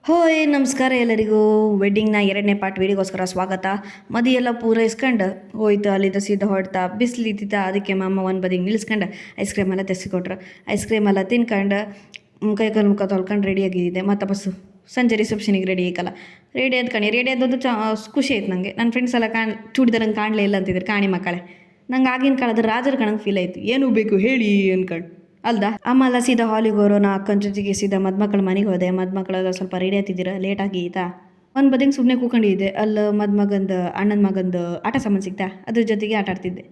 ಹೋಯ್ ನಮಸ್ಕಾರ ಎಲ್ಲರಿಗೂ. ವೆಡ್ಡಿಂಗ್ನ 2ನೇ ಪಾರ್ಟ್ ವೀಡಿಯೋಗೋಸ್ಕರ ಸ್ವಾಗತ. ಮದಿ ಎಲ್ಲ ಪೂರೈಸ್ಕೊಂಡು ಹೋಯ್ತು. ಅಲ್ಲಿದ್ದ ಸೀದಾ ಹೊಡ್ತಾ ಬಿಸಿಲಿದ್ದಿದ್ದ, ಅದಕ್ಕೆ ಮಾಮ ಒಂದು ಬದಿಗೆ ನಿಲ್ಸ್ಕೊಂಡು ಐಸ್ ಕ್ರೀಮ್ ಎಲ್ಲ ತೆಸಿಕೊಟ್ರು. ಐಸ್ ಕ್ರೀಮ್ ಎಲ್ಲ ತಿನ್ಕೊಂಡು ಕೈ ಕಾಲು ಮುಖ ತೊಳ್ಕೊಂಡು ರೆಡಿಯಾಗಿದ್ದೆ. ಮತ್ತು ಬಸ್ಸು ಸಂಜೆ ರಿಸೆಪ್ಷನಿಗೆ ರೆಡಿ ಆಯ್ಕಲ್ಲ. ರೆಡಿ ಆದ್ಕಣಿ ರೆಡಿ ಆದದ್ದು ಖುಷಿ ಆಯ್ತು ನನಗೆ. ನನ್ನ ಫ್ರೆಂಡ್ಸ್ ಎಲ್ಲ ಚೂಡಿದಾರಂಗೆ ಕಾಣಲೇ ಇಲ್ಲ ಅಂತಿದ್ರು, ಕಾಣಿ ಮಕ್ಕಳೇ. ನಂಗೆ ಆಗಿನ ಕಾಲದ ರಾಜರ ಕಣಂಗೆ ಫೀಲ್ ಆಯಿತು. ಏನು ಬೇಕು ಹೇಳಿ ಅನ್ಕೊಂಡು ಅಲ್ದಾ. ಅಮ್ಮ ಸೀದಾ ಹಾಲಿಗೆ ಹೋರೋಣ ಅಕ್ಕನ ಜೊತೆಗೆ ಸೀದಾ ಮದುಮಕ್ಕಳ ಮನೆಗೆ ಹೋದೆ. ಮದುಮಕ್ಕಳೆಲ್ಲ ಸ್ವಲ್ಪ ರೆಡಿ ಆಗ್ತಿದ್ದೀರ, ಲೇಟಾಗಿ ಆಯ್ತಾ. ಒಂದು ಬದಿಗೆ ಸುಮ್ಮನೆ ಕೂಕೊಂಡಿದ್ದೆ. ಅಲ್ಲಿ ಮದುಮಗಂದು ಅಣ್ಣನ ಮಗಂದು ಆಟ ಸಾಮಾನು ಸಿಗ್ತಾ, ಅದ್ರ ಜೊತೆಗೆ ಆಟ ಆಡ್ತಿದ್ದೆ.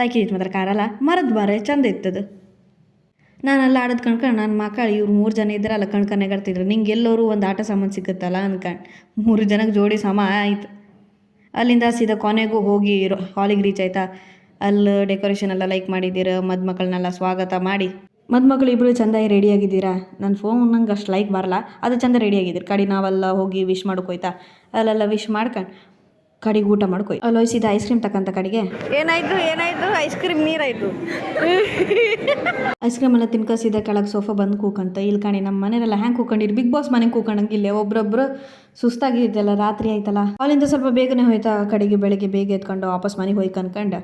ಲೈಕ್ ಇತ್ತು ಮಾತ್ರ ಕಾರಲ್ಲ, ಮರದ ಬಾರೆ ಚಂದ ಇತ್ತದು. ನಾನೆಲ್ಲ ಆಡೋದು ಕಣ್ಕೊಂಡು ನನ್ನ ಮಕ್ಕಳು ಇವ್ರು 3 ಜನ ಇದ್ರಲ್ಲ ಕಣ್ಕನ್ನೆಗಾಡ್ತಿದ್ರು. ನಿಂಗೆ ಎಲ್ಲರೂ ಒಂದು ಆಟ ಸಾಮಾನು ಸಿಗುತ್ತಲ್ಲ ಅನ್ಕೊಂಡು 3 ಜನಕ್ಕೆ ಜೋಡಿ ಸಮ ಆಯಿತು. ಅಲ್ಲಿಂದ ಸೀದಾ ಕೊನೆಗೂ ಹೋಗಿ ಹಾಲಿಗೆ ರೀಚ್ ಆಯ್ತಾ. ಅಲ್ಲಿ ಡೆಕೋರೇಷನ್ ಎಲ್ಲ ಲೈಕ್ ಮಾಡಿದ್ದೀರ. ಮದುಮಕ್ಕಳನ್ನೆಲ್ಲ ಸ್ವಾಗತ ಮಾಡಿ, ಮದುಮಕ್ಕಳು ಇಬ್ಬರು ಚೆಂದಾಗಿ ರೆಡಿಯಾಗಿದ್ದೀರಾ. ನನ್ನ ಫೋನ್ ನಂಗೆ ಅಷ್ಟು ಲೈಕ್ ಬರಲ್ಲ, ಅದು ಚೆಂದ ರೆಡಿಯಾಗಿದ್ದೀರಿ. ಕಡೆ ನಾವೆಲ್ಲ ಹೋಗಿ ವಿಶ್ ಮಾಡ್ಕೊಯ್ತಾ. ಅಲ್ಲೆಲ್ಲ ವಿಶ್ ಮಾಡ್ಕೊಂಡು ಕಡೆಗೆ ಊಟ ಮಾಡ್ಕೊಯ್. ಅಲ್ಲಿ ಸೀದಾ ಐಸ್ ಕ್ರೀಮ್ ತಕ್ಕಂಥ ಕಡೆಗೆ ಏನಾಯ್ತು ಐಸ್ ಕ್ರೀಮ್ ನೀರಾಯಿತು. ಐಸ್ ಕ್ರೀಮ್ ಎಲ್ಲ ತಿನ್ಕೊ ಸೀದಾ ಕೆಳಗೆ ಸೋಫಾ ಬಂದು ಕೂಕಂತ. ಇಲ್ಲಿ ಕಾಣಿ ನಮ್ಮ ಮನೆಯಲ್ಲ ಹ್ಯಾಂಗೆ ಕೂಕೊಂಡಿರಿ, ಬಿಗ್ ಬಾಸ್ ಮನೆಗೆ ಕೂಕೊಂಡಂಗೆ ಇಲ್ಲೇ ಒಬ್ರೊಬ್ರು ಸುಸ್ತಾಗಿದ್ದಲ್ಲ, ರಾತ್ರಿ ಆಯ್ತಲ್ಲ. ಅಲ್ಲಿಂದ ಸ್ವಲ್ಪ ಬೇಗನೆ ಹೋಯ್ತಾ. ಕಡೆಗೆ ಬೆಳಗ್ಗೆ ಬೇಗ ಎತ್ಕೊಂಡು ವಾಪಸ್ ಮನೆಗೆ ಹೋಯ್ತು ಅನ್ಕೊಂಡು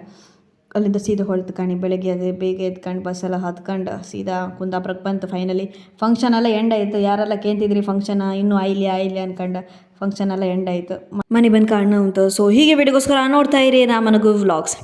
ಅಲ್ಲಿಂದ ಸೀದಾ ಹೊಳ್ತು ಕಾಣಿ. ಬೆಳಗ್ಗೆ ಅದೇ ಬೇಗ ಎತ್ಕೊಂಡು ಬಸ್ಸೆಲ್ಲ ಹತ್ಕೊಂಡು ಸೀದಾ ಕುಂದಾಪುರಕ್ಕೆ ಬಂತು. ಫೈನಲಿ ಫಂಕ್ಷನ್ ಎಲ್ಲ ಎಂಡ್ ಆಯಿತು. ಯಾರೆಲ್ಲ ಕೇಳ್ತಿದ್ರಿ ಫಂಕ್ಷನ್ ಇನ್ನೂ ಆಯ್ಲಿ ಅನ್ಕೊಂಡು ಫಂಕ್ಷನ್ ಎಲ್ಲ ಎಂಡ್ ಆಯಿತು. ಮನೆ ಬಂದು ಕಾರಣ ಉಂಟು. ಸೊ ಹೀಗೆ ವಿಡಿಯೋಗೋಸ್ಕರ ನೋಡ್ತಾ ಇರಿ ರಾಮನಗು ವ್ಲಾಗ್ಸ್.